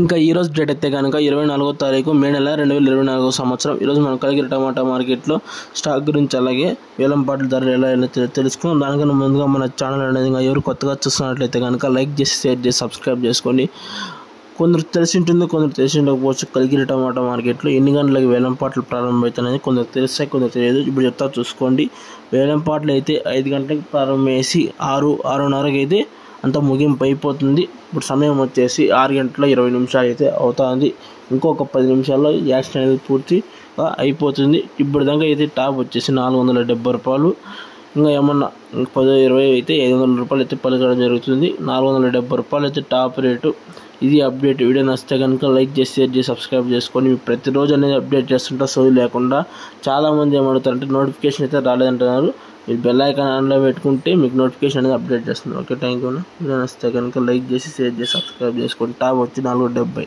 ఇంకా ఈ రోజు డేట్ అయితే కనుక 24వ తారీఖు మే నెల 2024 సంవత్సరం. ఈరోజు మన కలిగిరి టమాటా మార్కెట్లో స్టాక్ గురించి అలాగే వేలంపాట్ల ధరలు ఎలా తెలుసుకుందాం. దానికన్నా ముందుగా మన ఛానల్ అనేది ఎవరు కొత్తగా చూస్తున్నట్లయితే కనుక లైక్ చేసి షేర్ చేసి సబ్స్క్రైబ్ చేసుకోండి. కొందరు తెలిసి ఉంటుంది, కొందరు తెలిసి ఉండకపోవచ్చు. కలిగిరి టమాటా మార్కెట్లో ఎన్ని గంటలకు వేలంపాట్లు ప్రారంభమవుతాయని కొందరు తెలుస్తాయి, కొందరు తెలియదు. ఇప్పుడు చెప్తా చూసుకోండి. వేలంపాట్లు అయితే 5 గంటలకు ప్రారంభమేసి 6:30కి అయితే అంతా ముగింపు అయిపోతుంది. ఇప్పుడు సమయం వచ్చేసి 6 గంటల 20 నిమిషాలు అయితే అవుతుంది. ఇంకొక 10 నిమిషాల్లో యాక్షన్ అనేది పూర్తిగా అయిపోతుంది. ఇప్పుడు దాకా అయితే టాప్ వచ్చేసి 470 రూపాయలు. ఇంకా ఏమన్నా 10-20 అయితే 500 రూపాయలు అయితే పలకడం జరుగుతుంది. 470 రూపాయలు అయితే టాప్ రేటు. ఇది అప్డేట్. వీడియో నచ్చితే కనుక లైక్ చేసి షేర్ చేసి సబ్స్క్రైబ్ చేసుకొని ప్రతిరోజు అనేది అప్డేట్ చేస్తుంటా సోది లేకుండా. చాలామంది ఏమడుగుతారంటే నోటిఫికేషన్ అయితే రాలేదంటున్నారు. మీరు బెల్ ఐకాన్ ఆన్లో పెట్టుకుంటే మీకు నోటిఫికేషన్ అనేది అప్డేట్ చేస్తుంది. Okay, thank you. వీడియో నచ్చితే కనుక లైక్ చేసి షేర్ చేసి సబ్స్క్రైబ్ చేసుకోండి. టాప్ వచ్చి 470.